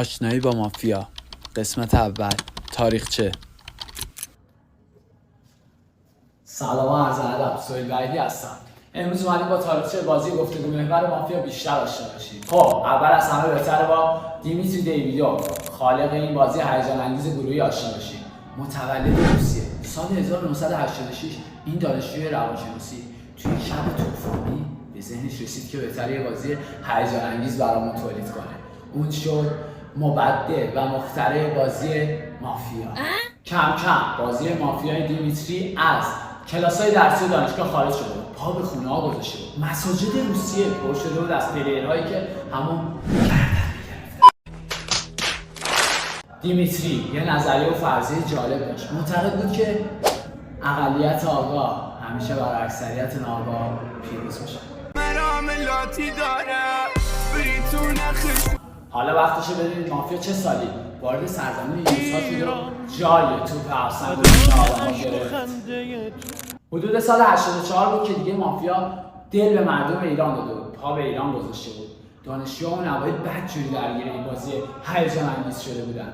آشنایی با مافیا قسمت اول تاریخچه. سلام و عرض ادب، سهیل وحیدی هستم. امروز اومدیم با تاریخچه بازی گفتگو محور مافیا بیشتر آشنا بشیم. خب اول از همه بهتره با دیمیتری دیویدوف، خالق این بازی هیجان انگیز گروهی آشنا بشیم. متولد روسیه. سال 1986 این دانشجوی روانشناسی توی شب طوفانی به ذهنش رسید که بهتره یه بازی هیجان انگیز برامون تولید کنه. اون شد مبدع و مخترع بازی مافیا. کم کم بازی مافیای دیمیتری از کلاس‌های درسی دانشگاه خارج شده بود، پا به خونه‌ها گذاشته بود. مساجد روسیه پر شده بود از پلیرهایی که همون گردن می‌گرفتن. دیمیتری یه نظریه و فرضیه جالب داشت. معتقد بود که اقلیت آگاه همیشه بر اکثریت ناآگاه پیروز میشه. حالا وقتشه ببینید مافیا چه سالی وارد سرزمین روس‌ها شد و جای توپ افسنگ آدم‌ها گرفت. حدود سال 84 بود که دیگه مافیا دل به مردم ایران داده بود، پا به ایران گذاشته بود. دانشجوها اون اوایل بدجوری درگیر این بازی هیجان انگیز شده بودن.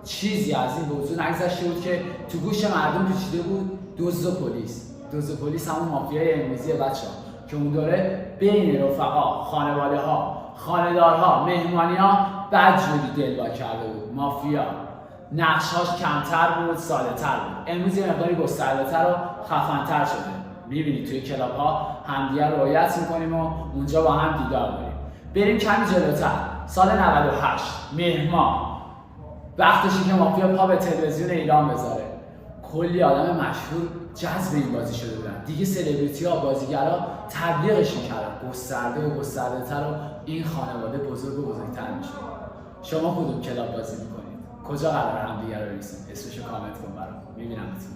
چیزی از این موضوع نگذشته بود که تو گوش مردم پیچیده بود: دزد و پلیس. دزد و پلیس همون مافیای امروزی بچه‌ها که اون دوره بین رفقا، خانواده‌ها، خانه‌دارها، مهمانی‌ها بدجوری دلوا کرده بود. مافیا نقش‌هاش کمتر بود، ساده‌تر بود. امروز یه مقداری گسترده‌تر و خفن‌تر شده. می‌بینید توی کلاب‌ها همدیگه رو رعایت می‌کنیم و اونجا با هم دیدار داریم. بریم کمی جلوتر. سال 98 مهر وقتشه که مافیا پا به تلویزیون ایران بذاره. کلی آدم مشهور جذب این بازی شده بودن. دیگه سلبریتی‌ها، بازیگرا تبلیغش می‌کردن. گسترده و گسترده‌تر و این خانواده بزرگ و بزرگتر میشه. شما کدوم کلاب بازی می‌کنید؟ کجا قرار همدیگه رو ببینید؟ اسمشو کامنت کن برام. می‌بینمتون.